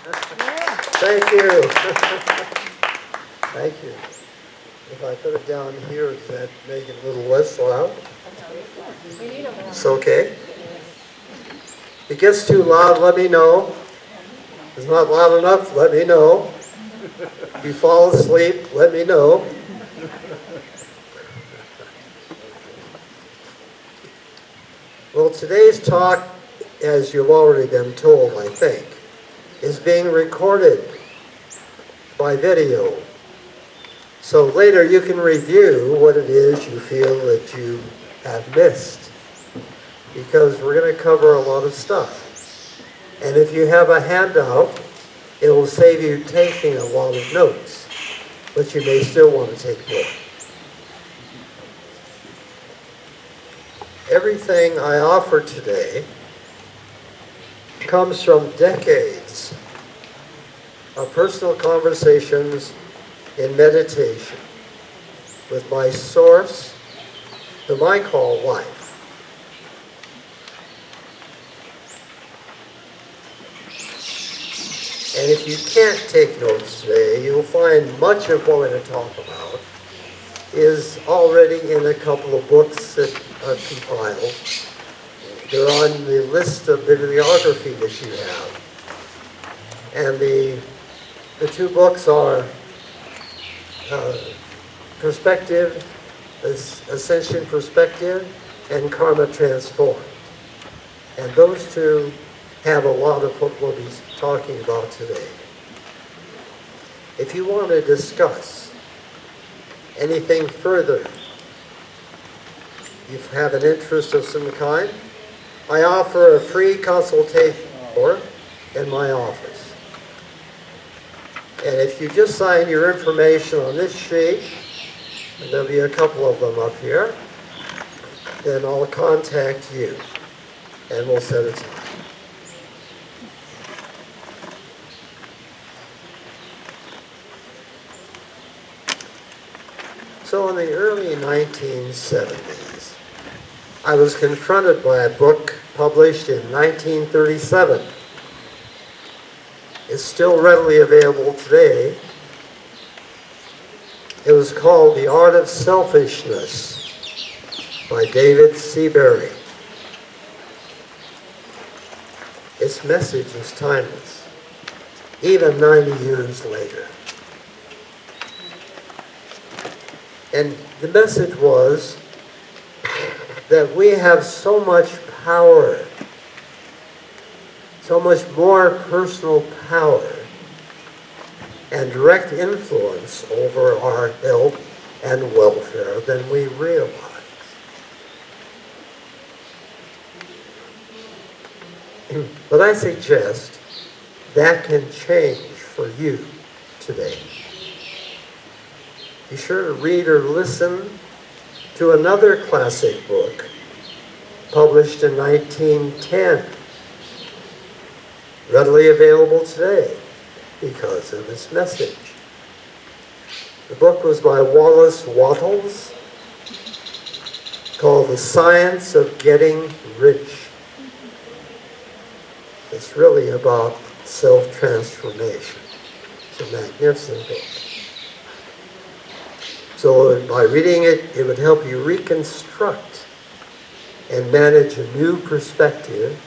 Thank you. Thank you. If I put it down here, does that make it a little less loud? It's okay. If it gets too loud, let me know. If it's not loud enough, let me know. If you fall asleep, let me know. Well, today's talk, as you've already been told, I think, is being recorded by video. So later you can review what it is you feel that you have missed, because we're going to cover a lot of stuff. And if you have a handout, it will save you taking a lot of notes, but you may still want to take more. Everything I offer today comes from decades of personal conversations in meditation with my source, whom I call life. And if you can't take notes today, you'll find much of what we're going to talk about is already in a couple of books that I've compiled. They're on the list of bibliography that you have. And the two books are Perspective, Ascension Perspective, and Karma Transformed. And those two have a lot of what we'll be talking about today. If you want to discuss anything further, you have an interest of some kind, I offer a free consultation in my office. And if you just sign your information on this sheet, and there'll be a couple of them up here, then I'll contact you and we'll set a time. So in the early 1970s, I was confronted by a book published in 1937. It's still readily available today. It was called The Art of Selfishness by David Seabury. Its message is timeless, even 90 years later. And the message was that we have so much power, so much more personal power and direct influence over our health and welfare than we realize. But I suggest that can change for you today. Be sure to read or listen to another classic book published in 1910, readily available today because of its message. The book was by Wallace Wattles, called The Science of Getting Rich. It's really about self-transformation. It's a magnificent book. So by reading it, it would help you reconstruct and manage a new perspective.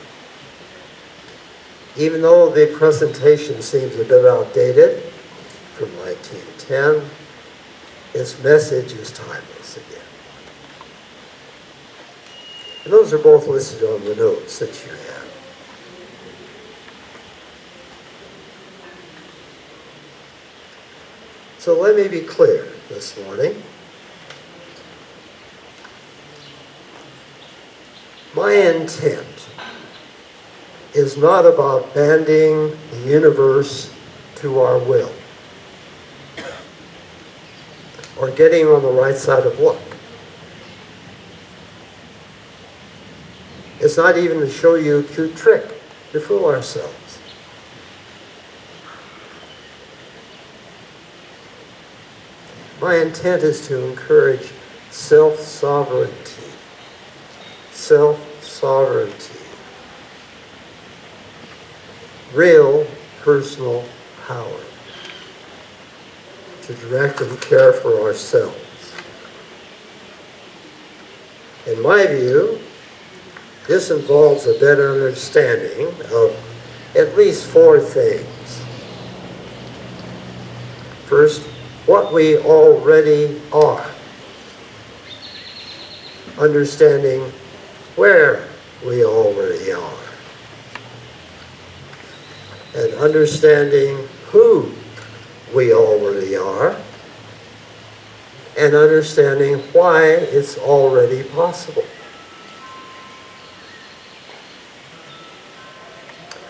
Even though the presentation seems a bit outdated from 1910, its message is timeless again. And those are both listed on the notes that you have. So let me be clear this morning. My intent is not about bending the universe to our will or getting on the right side of luck. It's not even to show you a cute trick to fool ourselves. My intent is to encourage self-sovereignty. Self-sovereignty. Real personal power to direct and care for ourselves. In my view, this involves a better understanding of at least 4 things. First, what we already are. Understanding where we already are. And understanding who we already are. And understanding why it's already possible.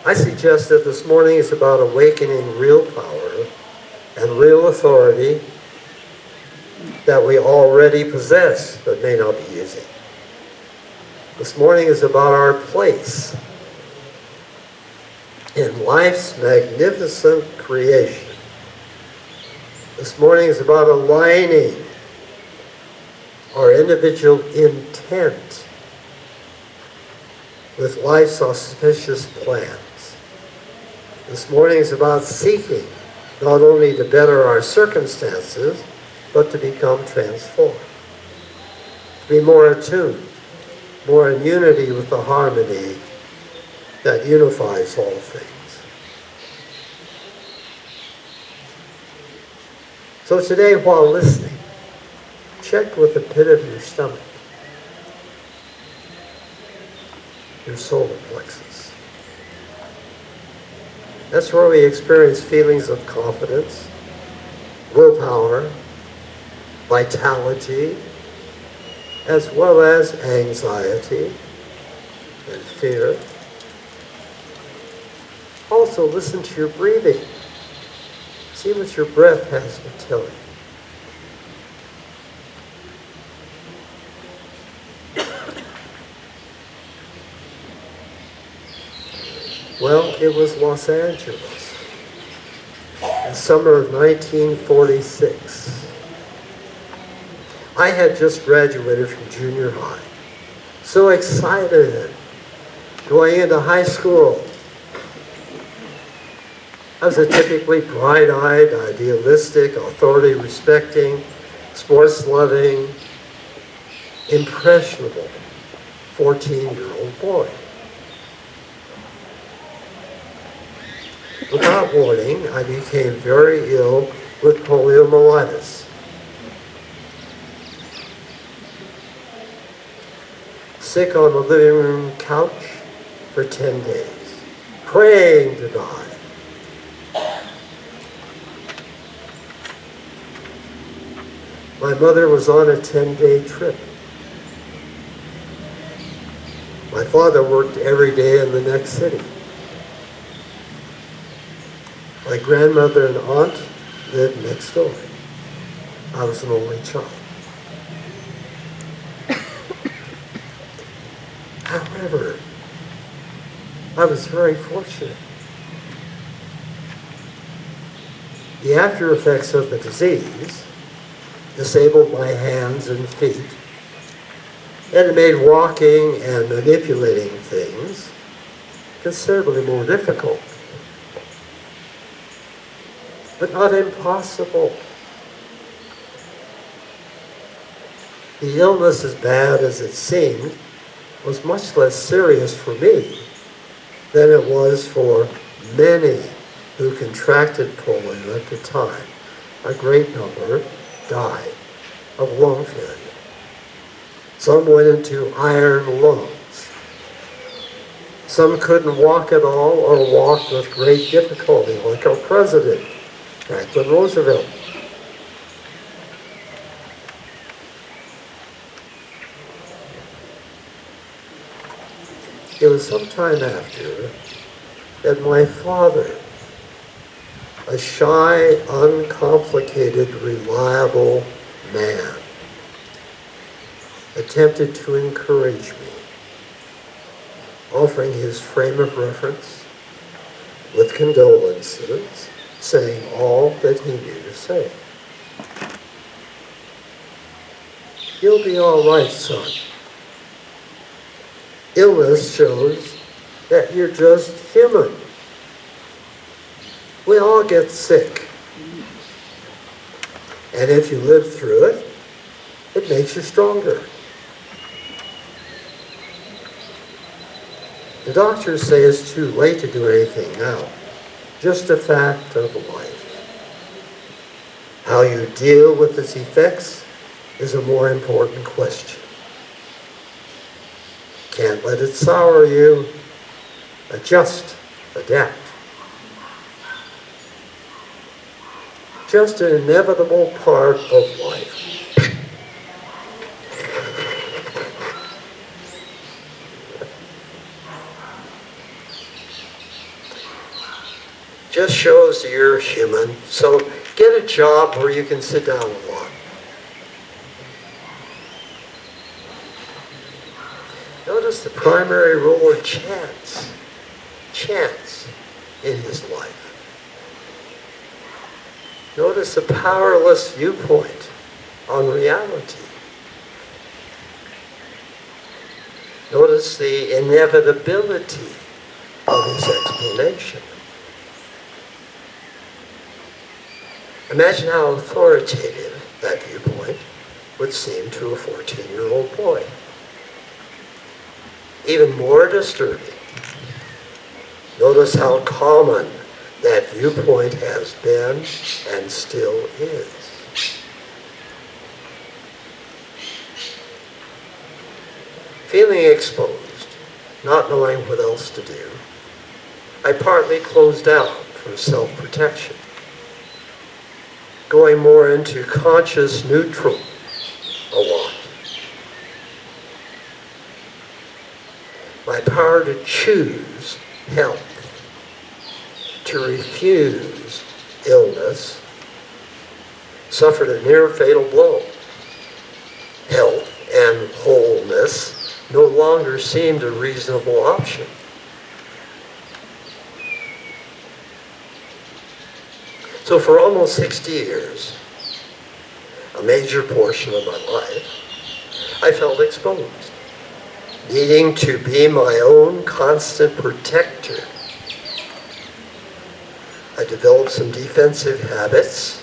I suggest that this morning is about awakening real power and real authority that we already possess but may not be using. This morning is about our place in life's magnificent creation. This morning is about aligning our individual intent with life's auspicious plans. This morning is about seeking not only to better our circumstances, but to become transformed. To be more attuned, more in unity with the harmony that unifies all things. So today, while listening, check with the pit of your stomach, your solar plexus. That's where we experience feelings of confidence, willpower, vitality, as well as anxiety and fear. Also, listen to your breathing. See what your breath has to tell you. Well, it was Los Angeles, in summer of 1946. I had just graduated from junior high. So excited, going into high school. I was a typically bright-eyed, idealistic, authority-respecting, sports-loving, impressionable 14-year-old boy. Without warning, I became very ill with poliomyelitis. Sick on the living room couch for 10 days, praying to die. My mother was on a 10-day trip. My father worked every day in the next city. My grandmother and aunt lived next door. I was an only child. However, I was very fortunate. The after effects of the disease disabled my hands and feet, and it made walking and manipulating things considerably more difficult. But not impossible. The illness, as bad as it seemed, was much less serious for me than it was for many who contracted polio at the time. A great number died of lung failure. Some went into iron lungs. Some couldn't walk at all or walked with great difficulty, like our president, Franklin Roosevelt. It was some time after that my father, a shy, uncomplicated, reliable man, attempted to encourage me, offering his frame of reference with condolences, saying all that he knew to say. You'll be all right, son. Illness shows that you're just human. We all get sick. And if you live through it, it makes you stronger. The doctors say it's too late to do anything now. Just a fact of life. How you deal with its effects is a more important question. Can't let it sour you. Adjust, adapt. Just an inevitable part of life. Just shows that you're human. So get a job where you can sit down a lot. Notice the primary role of chance in his life. Notice the powerless viewpoint on reality. Notice the inevitability of his explanation. Imagine how authoritative that viewpoint would seem to a 14-year-old boy. Even more disturbing, notice how common that viewpoint has been and still is. Feeling exposed, not knowing what else to do, I partly closed out for self-protection, going more into conscious neutral a lot. My power to choose health, to refuse illness, suffered a near fatal blow. Health and wholeness no longer seemed a reasonable option. So for almost 60 years, a major portion of my life, I felt exposed, needing to be my own constant protector. I developed some defensive habits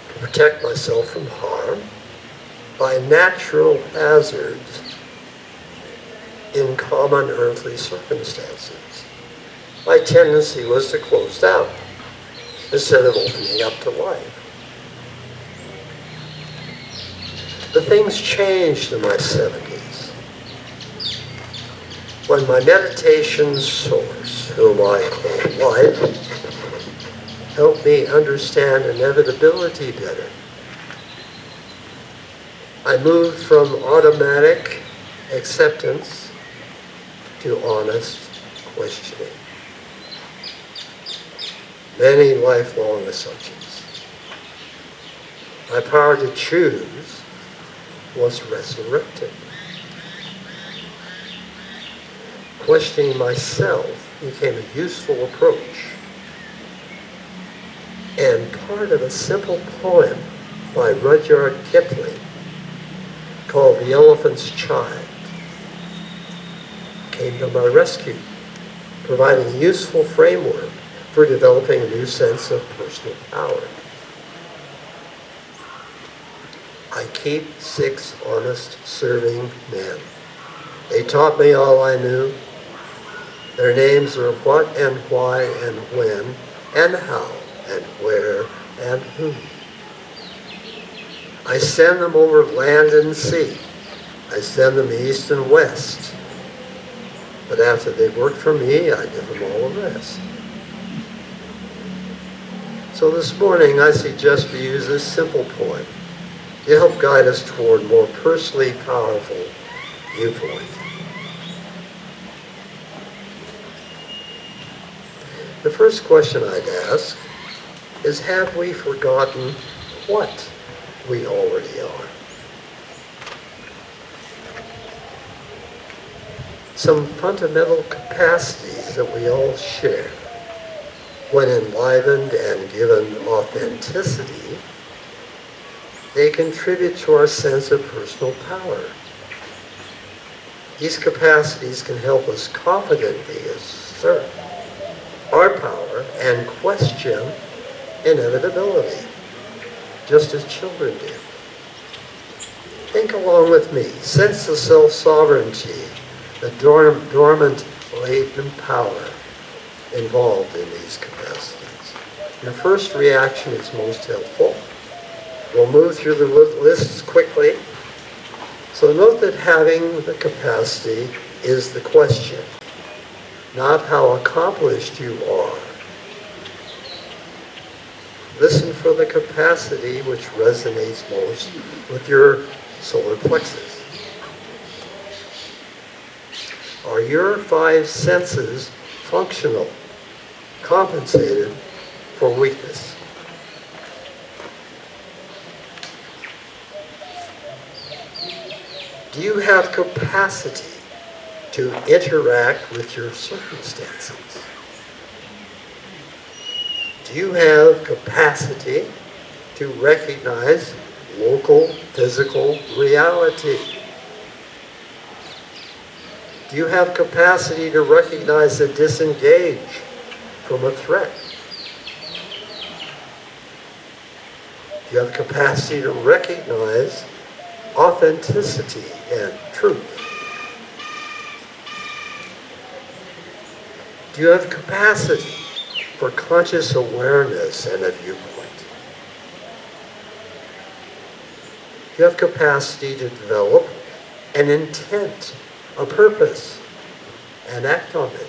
to protect myself from harm by natural hazards in common earthly circumstances. My tendency was to close down instead of opening up to life. But things changed in my 70s when my meditation source, whom I call life, helped me understand inevitability better. I moved from automatic acceptance to honest questioning. Many lifelong assumptions. My power to choose was resurrected. Questioning myself became a useful approach and part of a simple poem by Rudyard Kipling called The Elephant's Child came to my rescue, providing a useful framework for developing a new sense of personal power. I keep 6 honest serving men. They taught me all I knew. Their names are what and why and when and how and where and who. I send them over land and sea. I send them east and west. But after they've worked for me, I give them all the rest. So this morning, I suggest we use this simple point to help guide us toward more personally powerful viewpoint. The first question I'd ask is, have we forgotten what we already are? Some fundamental capacities that we all share, when enlivened and given authenticity, they contribute to our sense of personal power. These capacities can help us confidently assert our power are and question inevitability, just as children do. Think along with me. Sense the self-sovereignty, the dormant latent power involved in these capacities. Your first reaction is most helpful. We'll move through the lists quickly. So note that having the capacity is the question, not how accomplished you are. Listen for the capacity which resonates most with your solar plexus. Are your 5 senses functional, compensated for weakness? Do you have capacity to interact with your circumstances? Do you have capacity to recognize local physical reality? Do you have capacity to recognize and disengage from a threat? Do you have capacity to recognize authenticity and truth? Do you have capacity for conscious awareness and a viewpoint? Do you have capacity to develop an intent, a purpose, and act on it?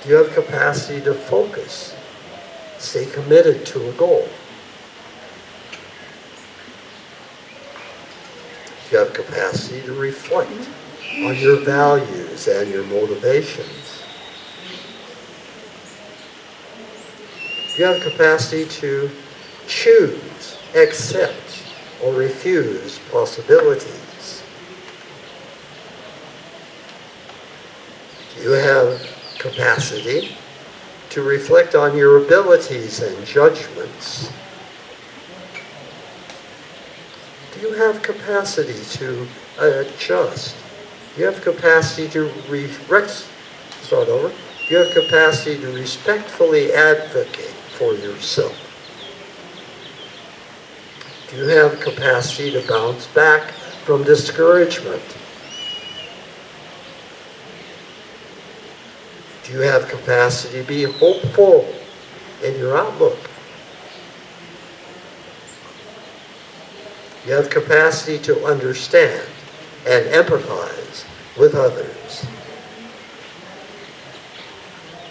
Do you have capacity to focus, stay committed to a goal? Do you have capacity to reflect on your values and your motivations? Do you have capacity to choose, accept, or refuse possibilities? Do you have capacity to reflect on your abilities and judgments? Do you have capacity to adjust? Do you have capacity to Do you have capacity to respectfully advocate for yourself? Do you have capacity to bounce back from discouragement? Do you have capacity to be hopeful in your outlook? Do you have capacity to understand and empathize with others?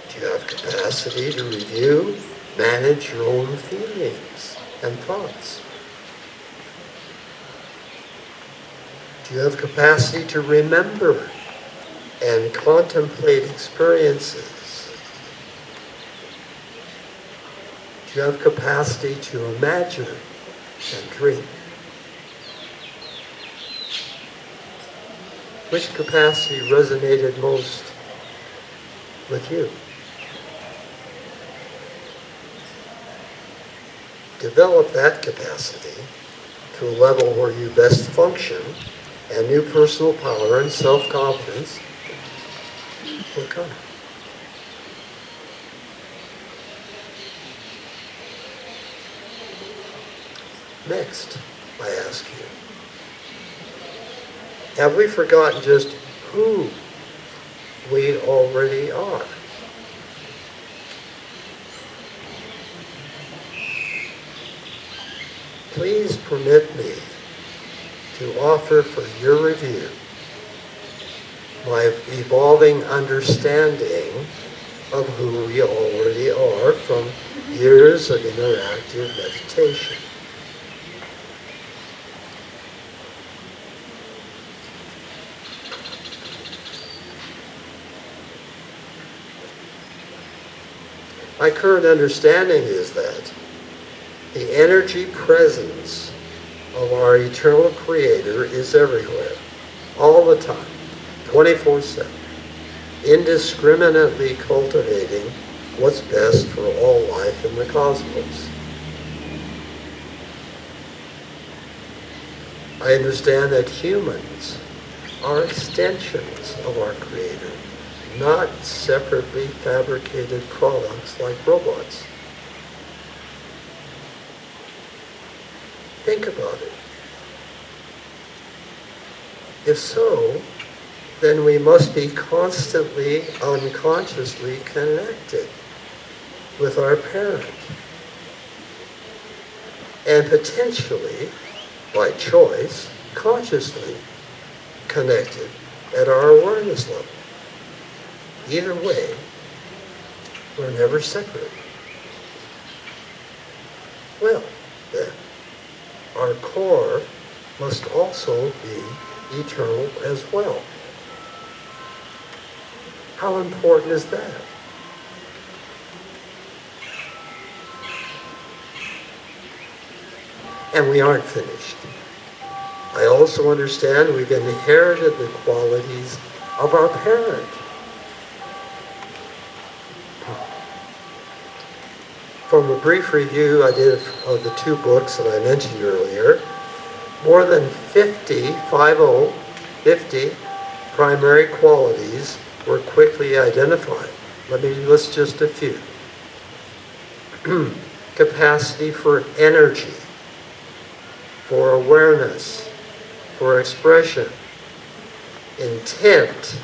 Do you have capacity to review, manage your own feelings and thoughts? Do you have capacity to remember and contemplate experiences? Do you have capacity to imagine and dream? Which capacity resonated most with you? Develop that capacity to a level where you best function, and new personal power and self-confidence will come. Next, I ask you, have we forgotten just who we already are? Please permit me to offer for your review my evolving understanding of who we already are from years of interactive meditation. My current understanding is that the energy presence of our eternal Creator is everywhere, all the time, 24/7, indiscriminately cultivating what's best for all life in the cosmos. I understand that humans are extensions of our Creator, not separately fabricated products like robots. Think about it. If so, then we must be constantly, unconsciously connected with our parent. And potentially, by choice, consciously connected at our awareness level. Either way, we're never separate. Well, then, our core must also be eternal as well. How important is that? And we aren't finished. I also understand we've inherited the qualities of our parent. From a brief review I did of the two books that I mentioned earlier, more than 50 primary qualities were quickly identified. Let me list just a few. Capacity for energy, for awareness, for expression, intent,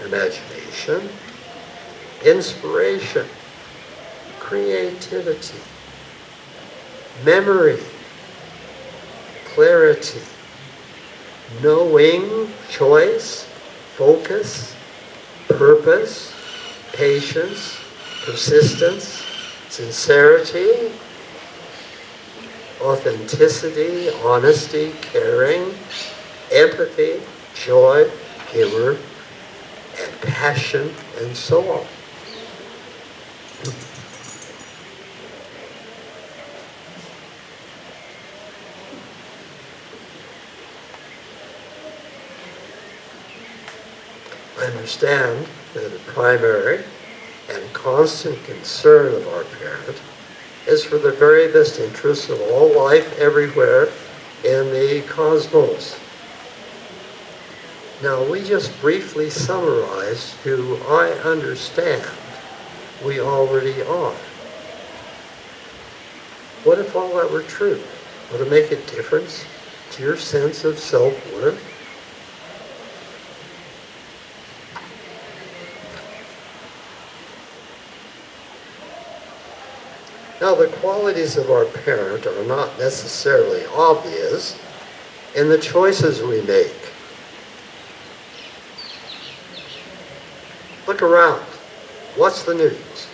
imagination, inspiration, creativity, memory, clarity, knowing, choice, focus, purpose, patience, persistence, sincerity, authenticity, honesty, caring, empathy, joy, humor, and passion, and so on. I understand that the primary and constant concern of our parent is for the very best interests of all life everywhere in the cosmos. Now, we just briefly summarized who I understand we already are. What if all that were true? Would it make a difference to your sense of self-worth? Now, the qualities of our parent are not necessarily obvious in the choices we make. Look around. What's the news?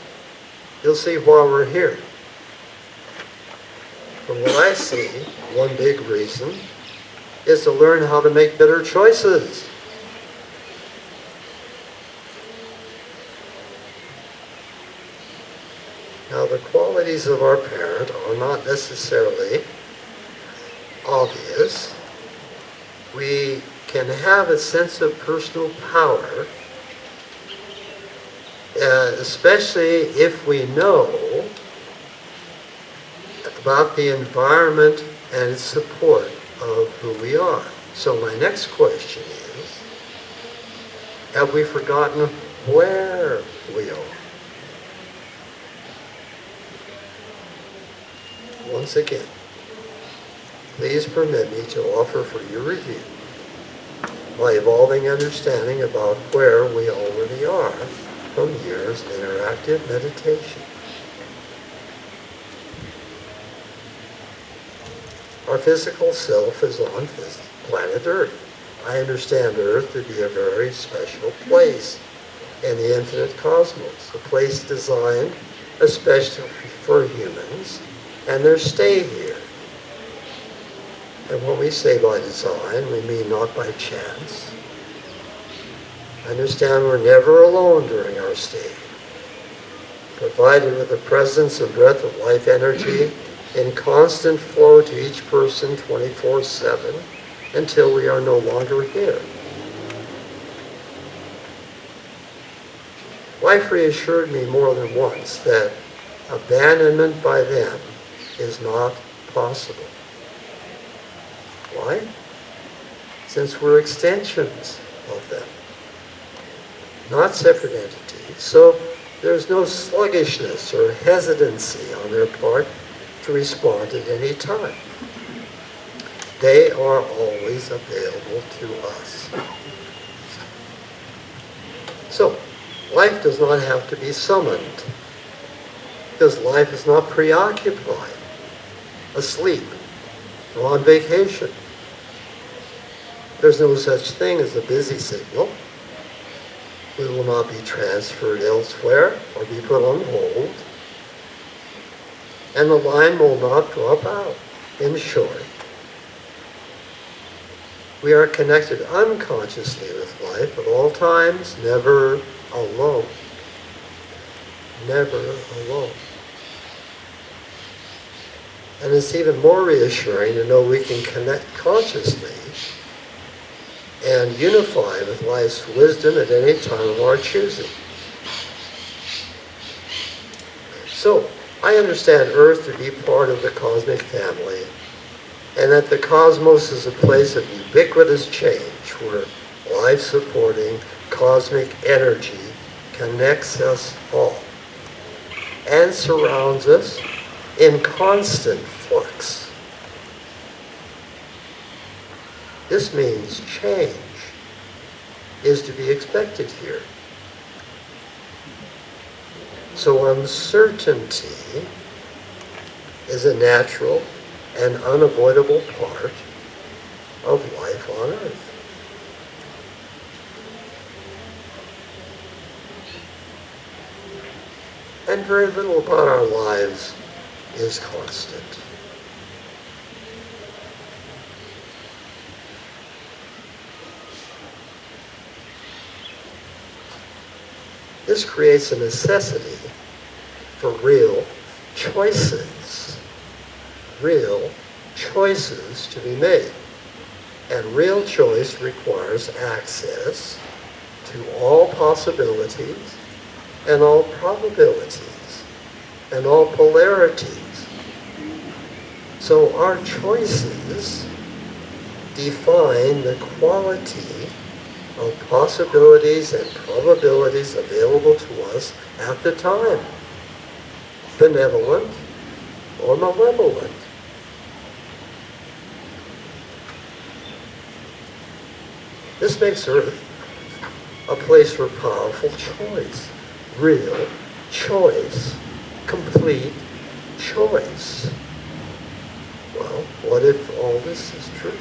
You'll see why we're here. From what I see, one big reason is to learn how to make better choices. Now, the qualities of our parent are not necessarily obvious. We can have a sense of personal power, especially if we know about the environment and its support of who we are. So my next question is, have we forgotten where we are? Once again, please permit me to offer for your review my evolving understanding about where we already are from years of interactive meditation. Our physical self is on planet Earth. I understand Earth to be a very special place in the infinite cosmos, a place designed especially for humans and their stay here. And when we say by design, we mean not by chance. I understand we're never alone during our stay, provided with the presence and breath of life energy in constant flow to each person 24/7 until we are no longer here. Life reassured me more than once that abandonment by them is not possible. Why? Since we're extensions of them. not separate entities. So there's no sluggishness or hesitancy on their part to respond at any time. They are always available to us. So, life does not have to be summoned, because life is not preoccupied, asleep, or on vacation. There's no such thing as a busy signal. We will not be transferred elsewhere or be put on hold. And the line will not drop out. In short, we are connected unconsciously with life at all times, never alone. Never alone. And it's even more reassuring to know we can connect consciously and unify with life's wisdom at any time of our choosing. So, I understand Earth to be part of the cosmic family, and that the cosmos is a place of ubiquitous change where life-supporting cosmic energy connects us all and surrounds us in constant flux. This means change is to be expected here. So uncertainty is a natural and unavoidable part of life on Earth. And very little about our lives is constant. This creates a necessity for real choices to be made. And real choice requires access to all possibilities and all probabilities and all polarities. So our choices define the quality of possibilities and probabilities available to us at the time, benevolent or malevolent. This makes Earth a place for powerful choice, real choice, complete choice. Well, what if all this is true?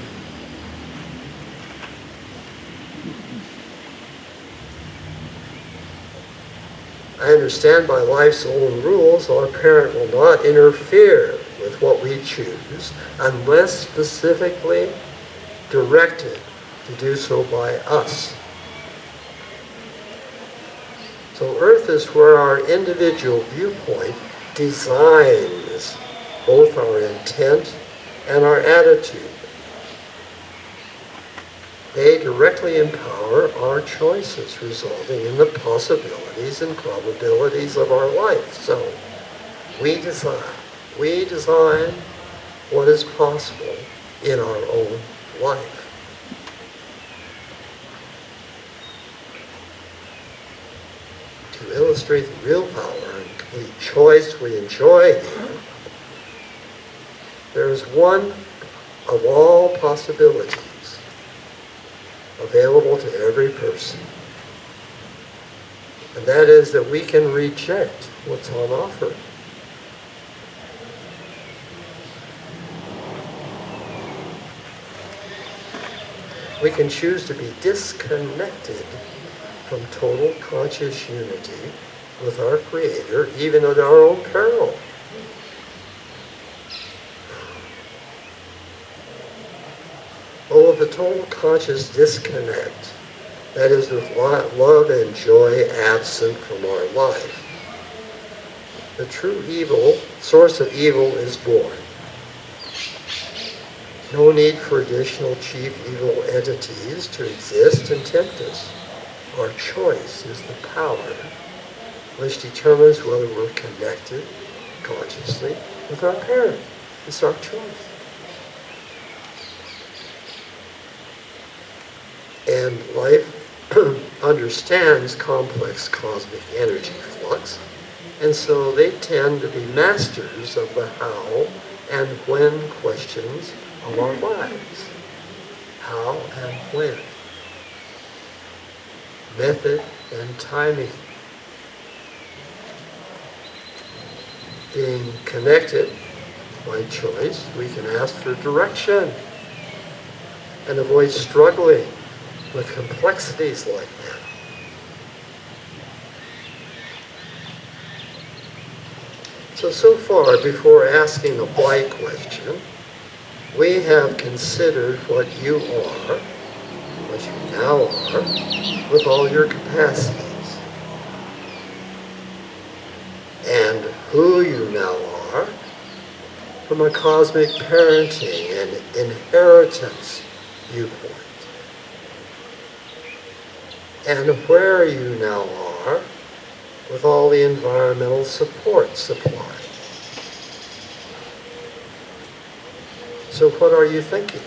I understand by life's own rules, our parent will not interfere with what we choose unless specifically directed to do so by us. So Earth is where our individual viewpoint designs both our intent and our attitude. They directly empower our choices, resulting in the possibilities and probabilities of our life. So, we design what is possible in our own life. To illustrate the real power and complete choice we enjoy here, there is one of all possibilities available to every person. And that is that we can reject what's on offer. We can choose to be disconnected from total conscious unity with our Creator, even at our own peril. Oh, the total conscious disconnect, that is with love and joy absent from our life, the true evil, source of evil is born. No need for additional chief evil entities to exist and tempt us. Our choice is the power which determines whether we're connected consciously with our parent. It's our choice. And life understands complex cosmic energy flux, and so they tend to be masters of the how and when questions of our lives. How and when. Method and timing. Being connected by choice, we can ask for direction and avoid struggling with complexities like that. So far, before asking a why question, we have considered what you are, what you now are, with all your capacities, and who you now are from a cosmic parenting and inheritance viewpoint, and where you now are with all the environmental support supplied. So what are you thinking?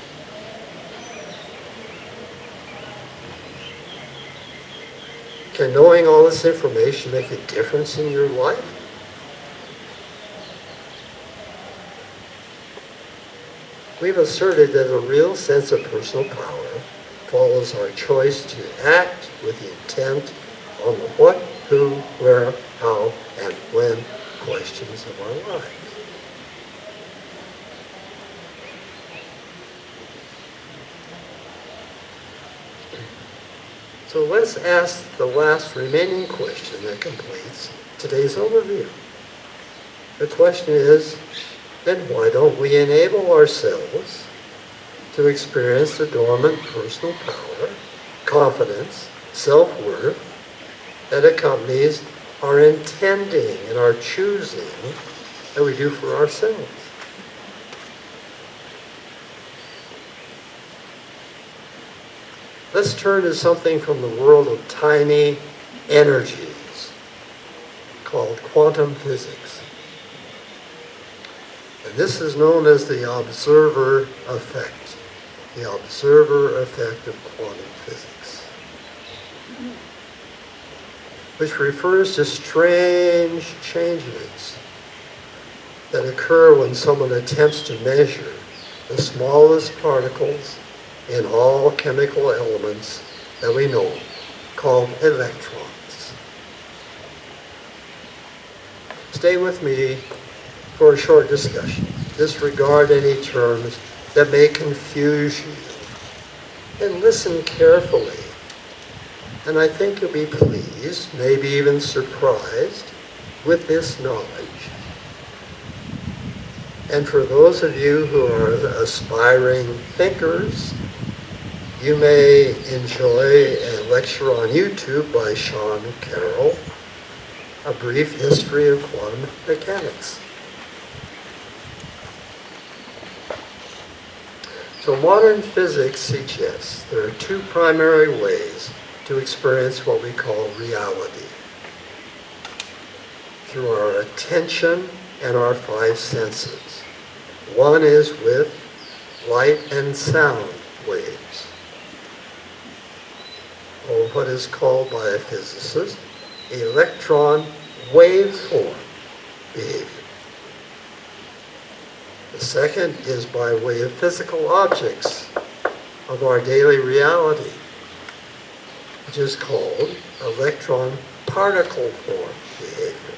Can knowing all this information make a difference in your life? We've asserted that a real sense of personal power follows our choice to act with the intent on the what, who, where, how, and when questions of our lives. So let's ask the last remaining question that completes today's overview. The question is, then why don't we enable ourselves to experience the dormant personal power, confidence, self-worth that accompanies our intending and our choosing that we do for ourselves? Let's turn to something from the world of tiny energies called quantum physics. And this is known as the observer effect. The observer effect of quantum physics, which refers to strange changes that occur when someone attempts to measure the smallest particles in all chemical elements that we know, called electrons. Stay with me for a short discussion. Disregard any terms that may confuse you, and listen carefully. And I think you'll be pleased, maybe even surprised, with this knowledge. And for those of you who are aspiring thinkers, you may enjoy a lecture on YouTube by Sean Carroll, A Brief History of Quantum Mechanics. So modern physics suggests there are two primary ways to experience what we call reality: through our attention and our five senses. One is with light and sound waves, or what is called by a physicist electron waveform behavior. The second is by way of physical objects of our daily reality, which is called electron particle form behavior.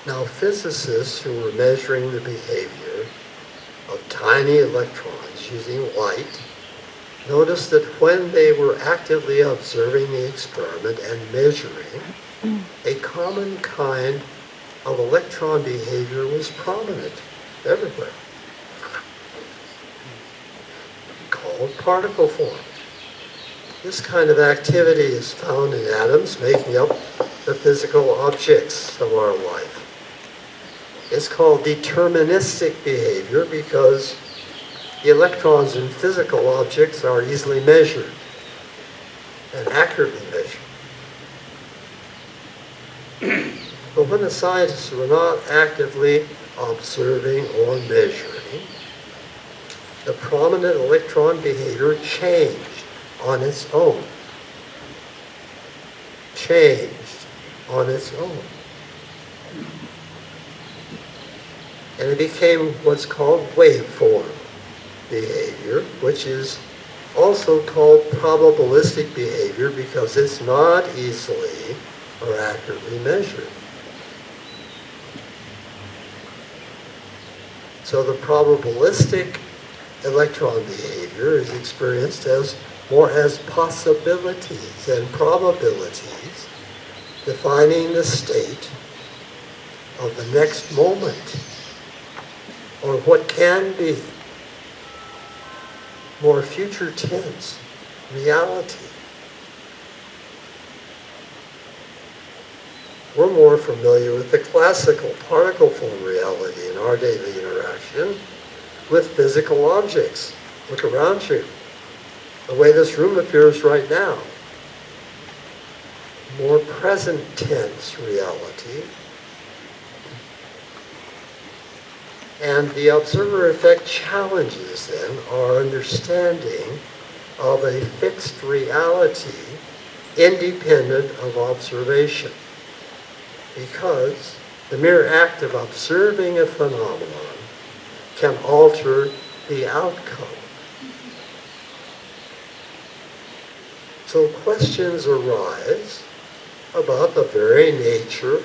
Now, physicists who were measuring the behavior of tiny electrons using light noticed that when they were actively observing the experiment and measuring, a common kind of electron behavior was prominent everywhere, called particle form. This kind of activity is found in atoms making up the physical objects of our life. It's called deterministic behavior because the electrons in physical objects are easily measured and accurately measured. But when the scientists were not actively observing or measuring, the prominent electron behavior changed on its own, changed on its own. And it became what's called waveform behavior, which is also called probabilistic behavior because it's not easily or accurately measured. So the probabilistic electron behavior is experienced as more as possibilities and probabilities, defining the state of the next moment, or what can be, more future tense, reality. We're more familiar with the classical particle form reality in our daily interaction with physical objects. Look around you. The way this room appears right now. More present tense reality. And the observer effect challenges then our understanding of a fixed reality independent of observation. Because the mere act of observing a phenomenon can alter the outcome. So questions arise about the very nature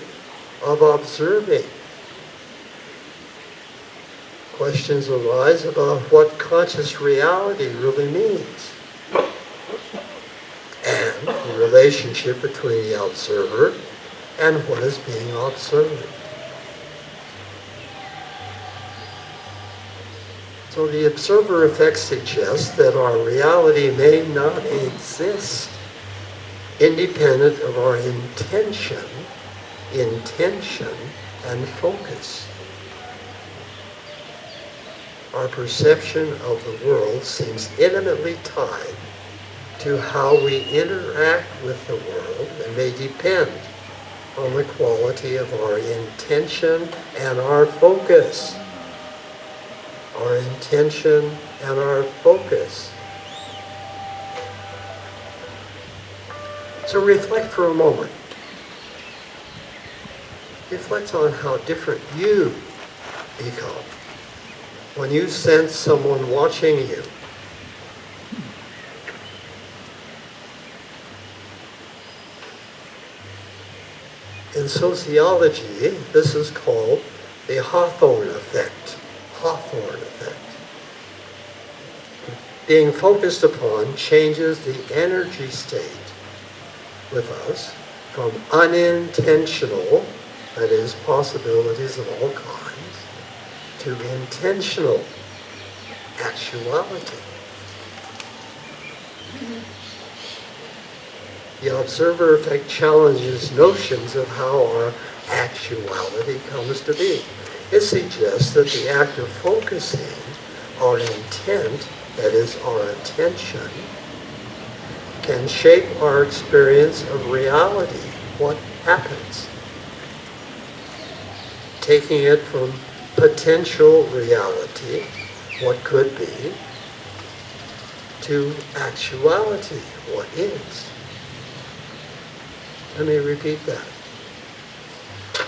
of observing. Questions arise about what conscious reality really means. And the relationship between the observer and what is being observed. So the observer effect suggests that our reality may not exist independent of our intention and focus. Our perception of the world seems intimately tied to how we interact with the world and may depend on the quality of our intention and our focus. Our intention and our focus. So reflect for a moment. Reflect on how different you become when you sense someone watching you. In sociology, this is called the Hawthorne effect. Hawthorne effect. Being focused upon changes the energy state with us from unintentional, that is, possibilities of all kinds, to intentional actuality. The observer effect challenges notions of how our actuality comes to be. It suggests that the act of focusing our intent, that is, our attention, can shape our experience of reality, what happens. Taking it from potential reality, what could be, to actuality, what is. Let me repeat that.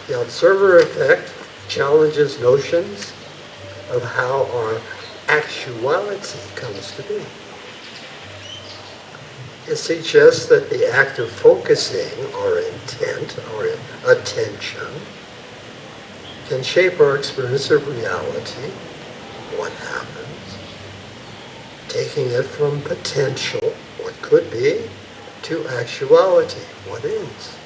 The observer effect challenges notions of how our actuality comes to be. It suggests that the act of focusing our intent, our attention, can shape our experience of reality, what happens, taking it from potential, what could be, to actuality, what is.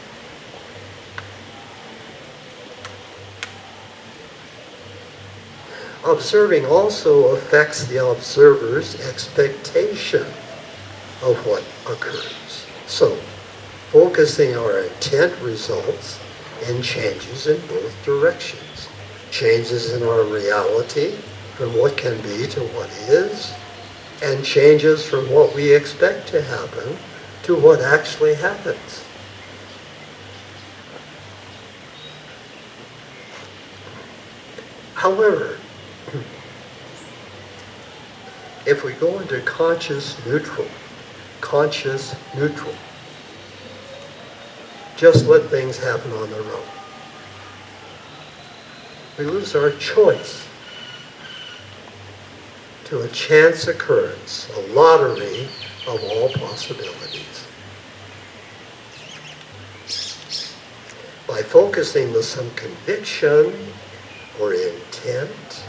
Observing also affects the observer's expectation of what occurs. So, focusing our intent results in changes in both directions. Changes in our reality from what can be to what is, and changes from what we expect to happen to what actually happens. However, if we go into conscious neutral, conscious neutral. Just let things happen on their own. We lose our choice to a chance occurrence, a lottery of all possibilities. By focusing with some conviction or intent,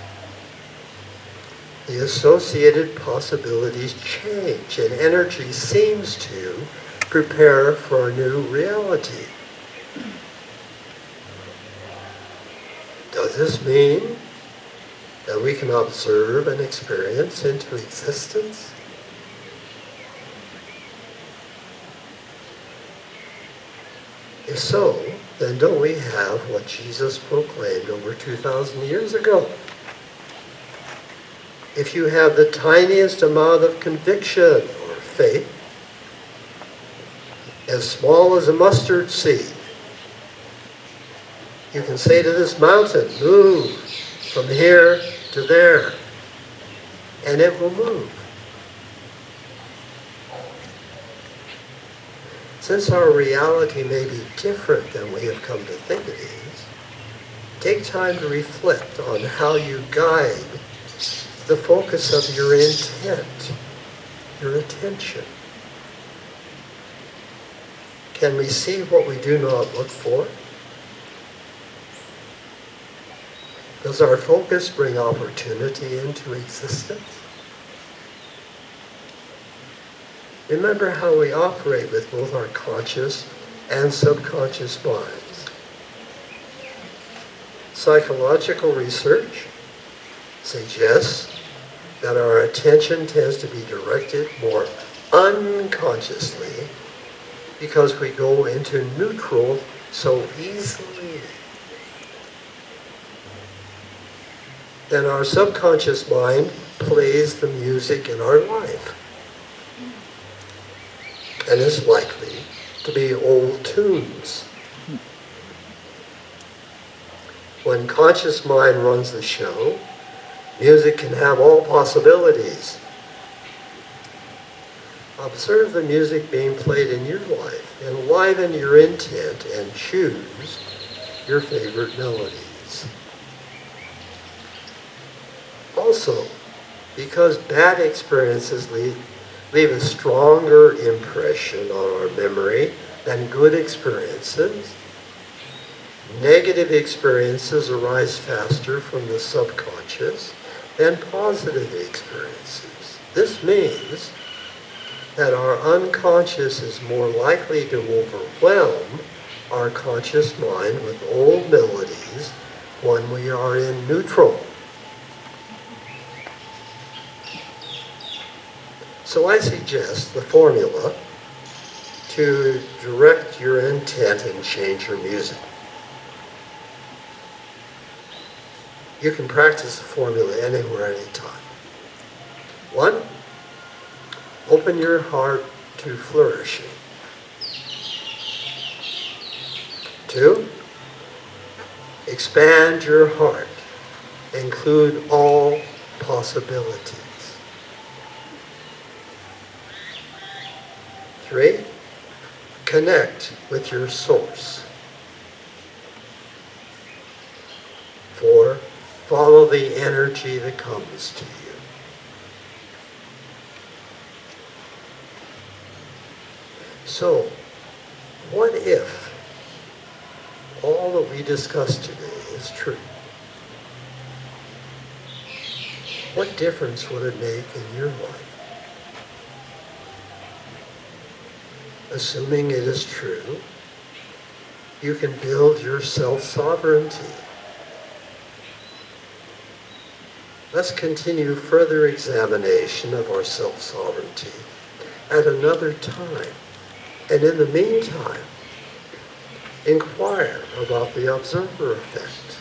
the associated possibilities change and energy seems to prepare for a new reality. Does this mean that we can observe and experience into existence? If so, then don't we have what Jesus proclaimed over 2,000 years ago? If you have the tiniest amount of conviction or faith, as small as a mustard seed, you can say to this mountain, move from here to there, and it will move. Since our reality may be different than we have come to think it is, take time to reflect on how you guide the focus of your intent, your attention. Can we see what we do not look for? Does our focus bring opportunity into existence? Remember how we operate with both our conscious and subconscious minds. Psychological research suggests that our attention tends to be directed more unconsciously because we go into neutral so easily. Then our subconscious mind plays the music in our life. And is likely to be old tunes. When conscious mind runs the show, music can have all possibilities. Observe the music being played in your life, enliven your intent, and choose your favorite melodies. Also, because bad experiences leave a stronger impression on our memory than good experiences, negative experiences arise faster from the subconscious than positive experiences. This means that our unconscious is more likely to overwhelm our conscious mind with old melodies when we are in neutral. So I suggest the formula to direct your intent and change your music. You can practice the formula anywhere, anytime. 1, open your heart to flourishing. 2, expand your heart. Include all possibilities. 3, connect with your source. 4, follow the energy that comes to you. So, what if all that we discussed today is true? What difference would it make in your life? Assuming it is true, you can build your self-sovereignty. Let's continue further examination of our self-sovereignty at another time. And in the meantime, inquire about the observer effect.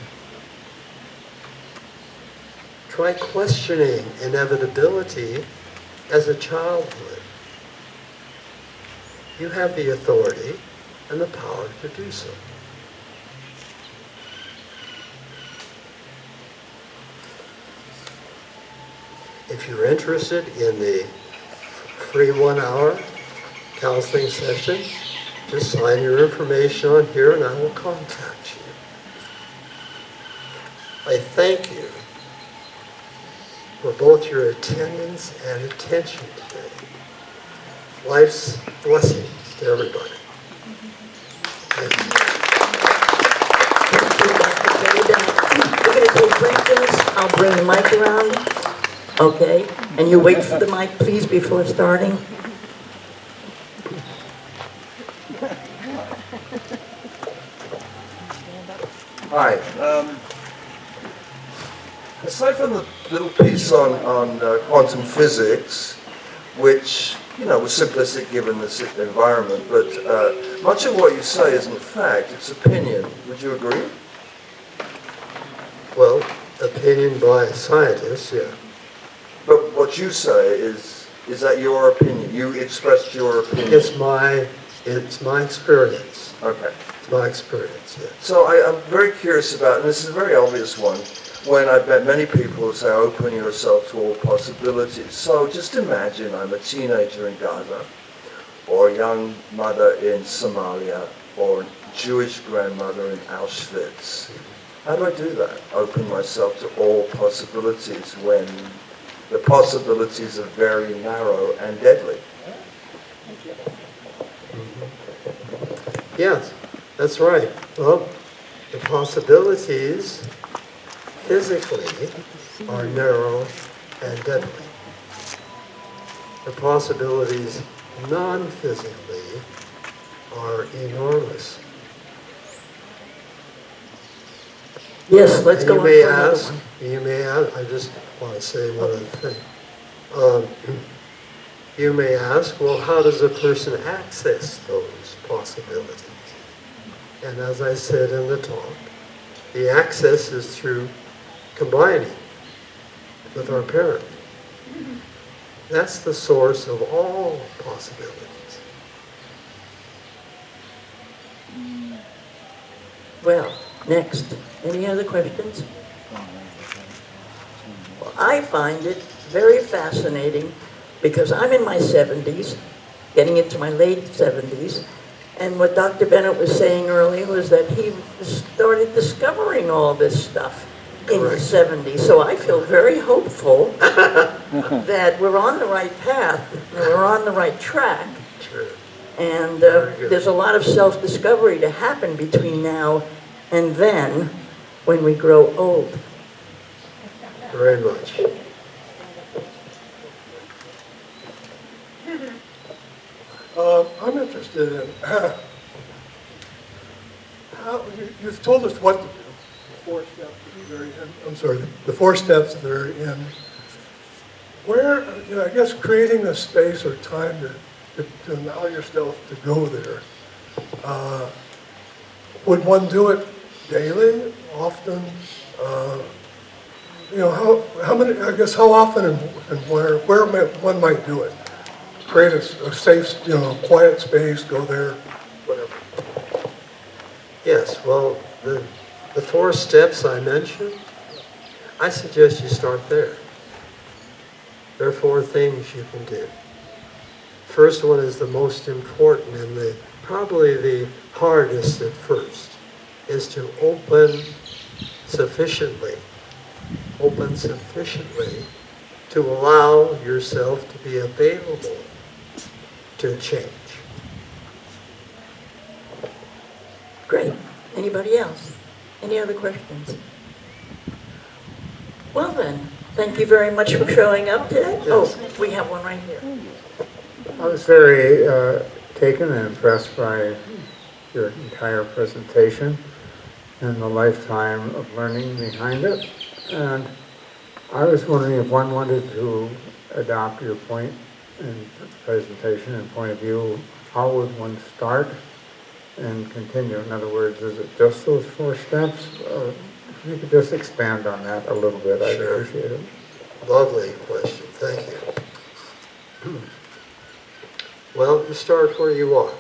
Try questioning inevitability as a childhood. You have the authority and the power to do so. If you're interested in the free 1 hour counseling session, just sign your information on here and I will contact you. I thank you for both your attendance and attention today. Life's blessings to everybody. Thank you. We're going to take questions. I'll bring the mic around. Okay? And you wait for the mic, please, before starting. Hi. Aside from the little piece on quantum physics, which, you know, was simplistic given this environment, but much of what you say isn't fact, it's opinion. Would you agree? Well, opinion by scientists, yeah. But what you say is that your opinion? You expressed your opinion. It's my experience. Okay. It's my experience, yeah. So I'm very curious about, and this is a very obvious one, when I've met many people who say, open yourself to all possibilities. So just imagine I'm a teenager in Gaza, or a young mother in Somalia, or a Jewish grandmother in Auschwitz. How do I do that? Open myself to all possibilities when the possibilities are very narrow and deadly. Yes, that's right. Well, the possibilities physically are narrow and deadly. The possibilities non-physically are enormous. Yes, let's go on. You may ask, I just want to say one other thing. You may ask, well, how does a person access those possibilities? And as I said in the talk, the access is through combining with our parent. That's the source of all possibilities. Well, next. Any other questions? Well, I find it very fascinating because I'm in my 70s, getting into my late 70s, and what Dr. Bennett was saying earlier was that he started discovering all this stuff in his 70s. So I feel very hopeful that we're on the right path, and we're on the right track. Sure. And there's a lot of self-discovery to happen between now and then when we grow old. Very much. I'm interested in how you've told us what to do. The 4 steps at the very end. I'm sorry, the 4 steps at the very end. Where, you know, I guess creating a space or time to allow yourself to go there. Would one do it daily, often? You know, how many? I guess how often and where one might do it. Create a safe, you know, quiet space. Go there, whatever. Yes, well, the 4 steps I mentioned, I suggest you start there. There are 4 things you can do. First one is the most important and probably the hardest at first, is to open sufficiently to allow yourself to be available to change. Great. Anybody else? Any other questions? Well then, thank you very much for showing up today. Yes. Oh, we have one right here. I was very taken and impressed by your entire presentation and the lifetime of learning behind it. And I was wondering if one wanted to adopt your point in presentation and point of view, how would one start and continue? In other words, is it just those 4 steps? Or if you could just expand on that a little bit, I'd Sure. appreciate it. Lovely question, thank you. Well, you start where you are.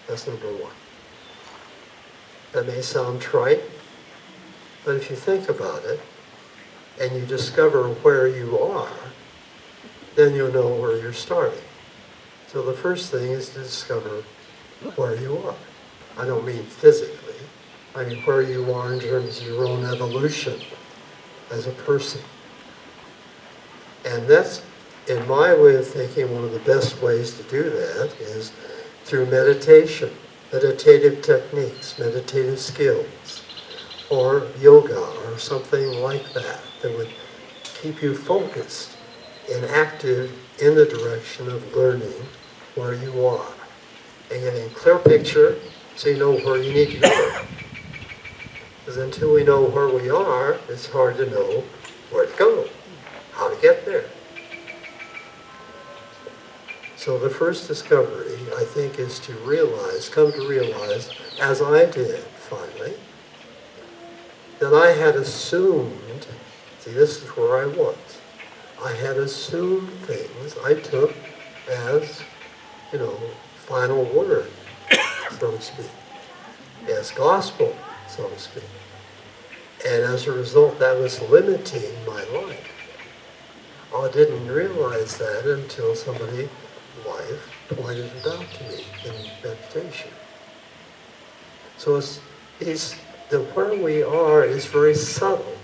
That's number 1. That may sound trite, but if you think about it, and you discover where you are, then you'll know where you're starting. So the first thing is to discover where you are. I don't mean physically. I mean where you are in terms of your own evolution as a person. And that's, in my way of thinking, one of the best ways to do that is through meditation, meditative techniques, meditative skills, or yoga or something like that that would keep you focused and active in the direction of learning where you are and getting a clear picture so you know where you need to go. Because until we know where we are, it's hard to know where to go, how to get there. So the first discovery, I think, is to realize, come to realize, as I did finally, that I had assumed, see, this is where I was. I had assumed things I took as, final word, so to speak, as gospel, so to speak. And as a result, that was limiting my life. I didn't realize that until somebody, wife, pointed it out to me in meditation. So where we are is very subtle.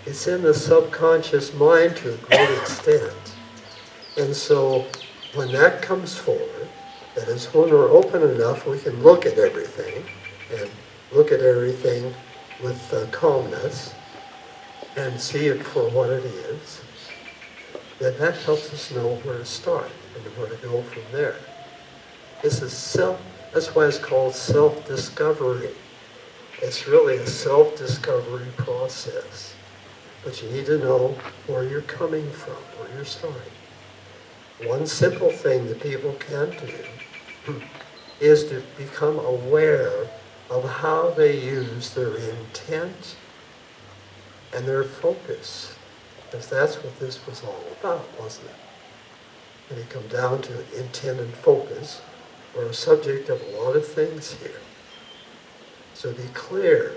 It's in the subconscious mind to a great extent. And so when that comes forward, that is when we're open enough, we can look at everything and look at everything with calmness and see it for what it is, then that helps us know where to start and where to go from there. That's why it's called self-discovery. It's really a self-discovery process. But you need to know where you're coming from, where you're starting. One simple thing that people can do is to become aware of how they use their intent and their focus. Because that's what this was all about, wasn't it? When you come down to it, intent and focus are a subject of a lot of things here. So be clear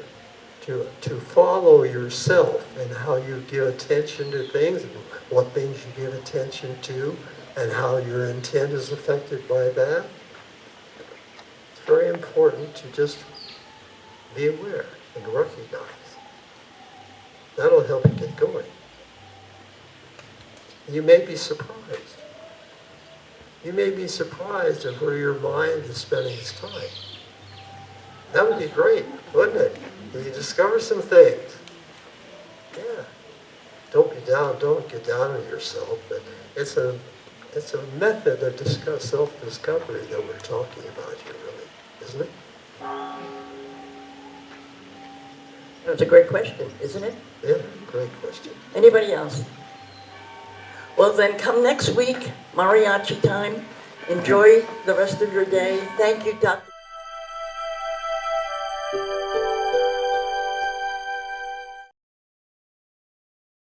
to follow yourself and how you give attention to things and what things you give attention to and how your intent is affected by that. It's very important to just be aware and recognize. That'll help you get going. You may be surprised. You may be surprised at where your mind is spending its time. That would be great, wouldn't it? If you discover some things. Yeah. Don't get down on yourself, but it's a method of self-discovery that we're talking about here, really, isn't it? That's a great question, isn't it? Yeah, great question. Anybody else? Well, then come next week, mariachi time. Enjoy the rest of your day. Thank you, Dr.